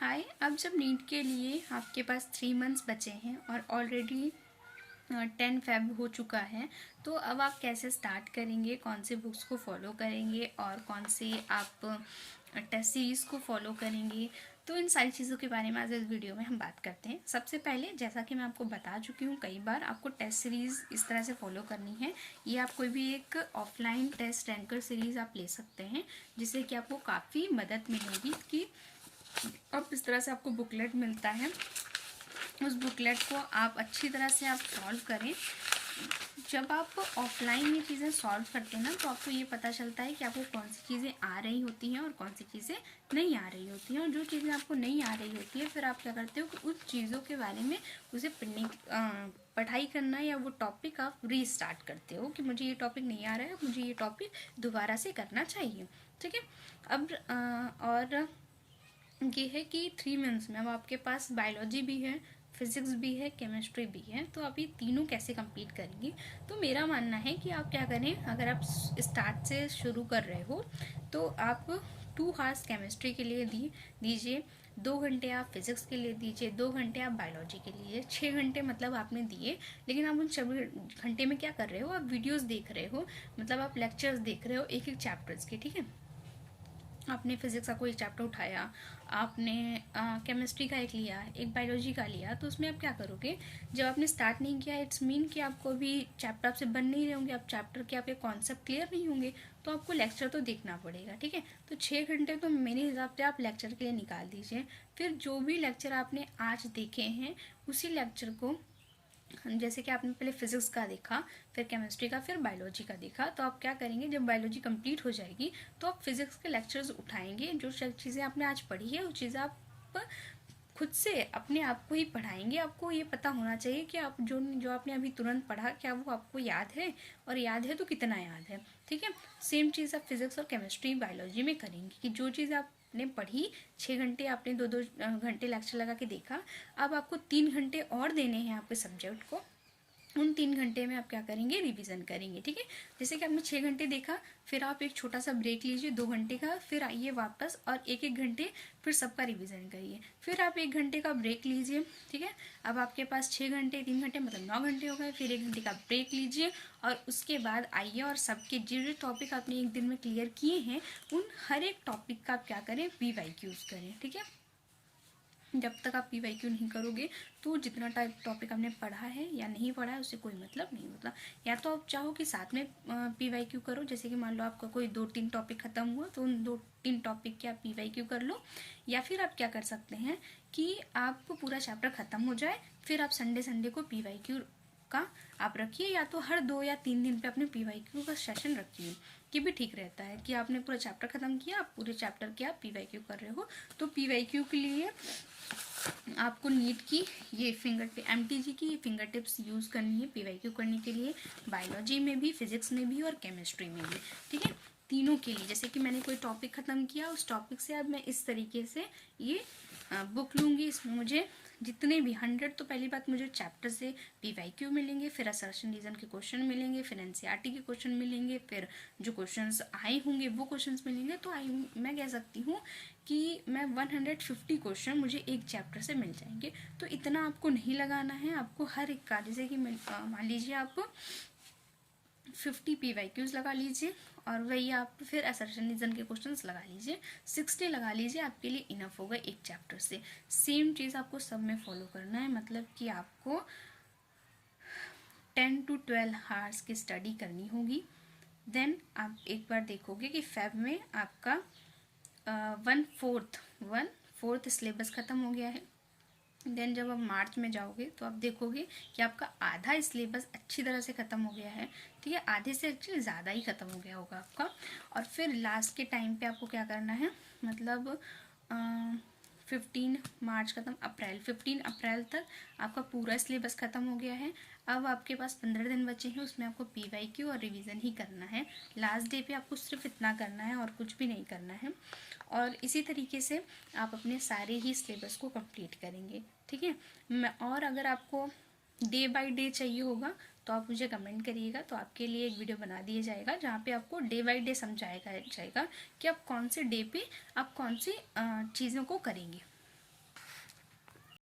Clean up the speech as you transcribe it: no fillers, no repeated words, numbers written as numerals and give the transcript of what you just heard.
हाय। अब जब नीट के लिए आपके पास 3 मंथ्स बचे हैं और ऑलरेडी 10 फेब हो चुका है, तो अब आप कैसे स्टार्ट करेंगे, कौन से बुक्स को फॉलो करेंगे और कौन से आप टेस्ट सीरीज़ को फॉलो करेंगे, तो इन सारी चीज़ों के बारे में आज इस वीडियो में हम बात करते हैं। सबसे पहले, जैसा कि मैं आपको बता चुकी हूँ कई बार, आपको टेस्ट सीरीज़ इस तरह से फॉलो करनी है। ये आप कोई भी एक ऑफलाइन टेस्ट रैंकर सीरीज़ आप ले सकते हैं, जिससे कि आपको काफ़ी मदद मिलेगी कि अब इस तरह से आपको बुकलेट मिलता है, उस बुकलेट को आप अच्छी तरह से आप सॉल्व करें। जब आप ऑफलाइन ये चीज़ें सॉल्व करते हैं ना, तो आपको ये पता चलता है कि आपको कौन सी चीज़ें आ रही होती हैं और कौन सी चीज़ें नहीं आ रही होती हैं। और जो चीज़ें आपको नहीं आ रही होती है, फिर आप क्या करते हो कि उस चीज़ों के बारे में उसे पढ़ाई करना या वो टॉपिक आप रीस्टार्ट करते हो कि मुझे ये टॉपिक नहीं आ रहा है, मुझे ये टॉपिक दोबारा से करना चाहिए। ठीक है। अब और ये है कि 3 मंथ्स में अब आपके पास बायोलॉजी भी है, फिजिक्स भी है, केमिस्ट्री भी है, तो आप ये तीनों कैसे कंप्लीट करेंगे। तो मेरा मानना है कि आप क्या करें, अगर आप स्टार्ट से शुरू कर रहे हो तो आप 2 आवर्स केमिस्ट्री के लिए दीजिए, 2 घंटे आप फिजिक्स के लिए दीजिए, 2 घंटे आप बायोलॉजी के लिए, 6 घंटे मतलब आपने दिए। लेकिन आप उन 6 घंटे में क्या कर रहे हो, आप वीडियोस देख रहे हो, मतलब आप लेक्चर्स देख रहे हो एक एक चैप्टर्स के। ठीक है। आपने फिजिक्स का कोई चैप्टर उठाया, आपने केमिस्ट्री का एक लिया, एक बायोलॉजी का लिया, तो उसमें आप क्या करोगे, जब आपने स्टार्ट नहीं किया, इट्स मीन कि आपको अभी चैप्टर आपसे बन नहीं रहे होंगे, आप चैप्टर के आपके कॉन्सेप्ट क्लियर नहीं होंगे, तो आपको लेक्चर तो देखना पड़ेगा। ठीक है। तो 6 घंटे तो मेरे हिसाब से आप लेक्चर के लिए निकाल दीजिए। फिर जो भी लेक्चर आपने आज देखे हैं, उसी लेक्चर को, जैसे कि आपने पहले फिजिक्स का देखा, फिर केमिस्ट्री का, फिर बायोलॉजी का देखा, तो आप क्या करेंगे, जब बायोलॉजी कंप्लीट हो जाएगी तो आप फिजिक्स के लेक्चर्स उठाएंगे। जो चीज़ें आपने आज पढ़ी है, वो चीज़ें आप खुद से अपने आप को ही पढ़ाएंगे। आपको ये पता होना चाहिए कि आप जो जो आपने अभी तुरंत पढ़ा, क्या वो आपको याद है, और याद है तो कितना याद है। ठीक है। सेम चीज़ आप फिजिक्स और केमिस्ट्री बायोलॉजी में करेंगे कि जो चीज़ आपने पढ़ी, 6 घंटे आपने 2-2 घंटे लेक्चर लगा के देखा, अब आपको 3 घंटे और देने हैं आपके सब्जेक्ट को। उन 3 घंटे में आप क्या करेंगे, रिवीजन करेंगे। ठीक है। जैसे कि आपने 6 घंटे देखा, फिर आप एक छोटा सा ब्रेक लीजिए 2 घंटे का, फिर आइए वापस और एक एक घंटे फिर सबका रिवीजन करिए, फिर आप 1 घंटे का ब्रेक लीजिए। ठीक है। अब आपके पास 6 घंटे, 3 घंटे मतलब 9 घंटे हो गए, फिर 1 घंटे का ब्रेक लीजिए और उसके बाद आइए और सबके जो जो टॉपिक आपने एक दिन में क्लियर किए हैं, उन हर एक टॉपिक का आप क्या करें, PYQs करें। ठीक है। जब तक आप PYQ नहीं करोगे, तो जितना टॉपिक आपने पढ़ा है या नहीं पढ़ा है, उससे कोई मतलब नहीं होता। या तो आप चाहो कि साथ में PYQ करो, जैसे कि मान लो आपका कोई 2-3 टॉपिक खत्म हुआ, तो उन 2-3 टॉपिक के आप PYQ कर लो। या फिर आप क्या कर सकते हैं कि आप पूरा चैप्टर खत्म हो जाए, फिर आप संडे संडे को PYQ का आप रखिए, या तो हर 2 या 3 दिन पे अपने PYQ का सेशन रखिए। ये भी ठीक रहता है कि आपने पूरा चैप्टर खत्म किया, आप पूरे चैप्टर के आप PYQ कर रहे हो। तो PYQ के लिए आपको नीट की ये MTG की फिंगर टिप्स यूज़ करनी है PYQ करने के लिए, बायोलॉजी में भी, फिजिक्स में भी और केमिस्ट्री में भी। ठीक है। तीनों के लिए, जैसे कि मैंने कोई टॉपिक ख़त्म किया, उस टॉपिक से अब मैं इस तरीके से ये बुक लूँगी। इसमें मुझे जितने भी 100, तो पहली बात मुझे चैप्टर से PYQ मिलेंगे, फिर असर्शन रीजन के क्वेश्चन मिलेंगे, फिर NCERT के क्वेश्चन मिलेंगे, फिर जो क्वेश्चंस आए होंगे वो क्वेश्चंस मिलेंगे। तो मैं कह सकती हूँ कि मैं 150 क्वेश्चन मुझे एक चैप्टर से मिल जाएंगे। तो इतना आपको नहीं लगाना है, आपको हर एक का, जैसे कि मान लीजिए आप 50 PYQs लगा लीजिए, और वही आप फिर असर्शन रीजन के क्वेश्चंस लगा लीजिए, 60 लगा लीजिए, आपके लिए इनफ होगा एक चैप्टर से। सेम चीज़ आपको सब में फॉलो करना है, मतलब कि आपको 10 to 12 आवर्स की स्टडी करनी होगी। देन आप एक बार देखोगे कि फेब में आपका 1/4 सिलेबस ख़त्म हो गया है। देन जब आप मार्च में जाओगे, तो आप देखोगे कि आपका आधा सिलेबस अच्छी तरह से ख़त्म हो गया है। ठीक है। आधे से एक्चुअली ज़्यादा ही ख़त्म हो गया होगा आपका। और फिर लास्ट के टाइम पे आपको क्या करना है, मतलब 15 मार्च ख़त्म, 15 अप्रैल तक आपका पूरा सिलेबस ख़त्म हो गया है। अब आपके पास 15 दिन बचे हैं, उसमें आपको PYQ और रिवीजन ही करना है। लास्ट डे पे आपको सिर्फ इतना करना है और कुछ भी नहीं करना है। और इसी तरीके से आप अपने सारे ही सिलेबस को कंप्लीट करेंगे। ठीक है। और अगर आपको डे बाय डे चाहिए होगा, तो आप मुझे कमेंट करिएगा, तो आपके लिए एक वीडियो बना दिया जाएगा जहाँ पे आपको डे बाय डे समझाएगा जाएगा कि आप कौन से डे पे आप कौन सी चीज़ों को करेंगे।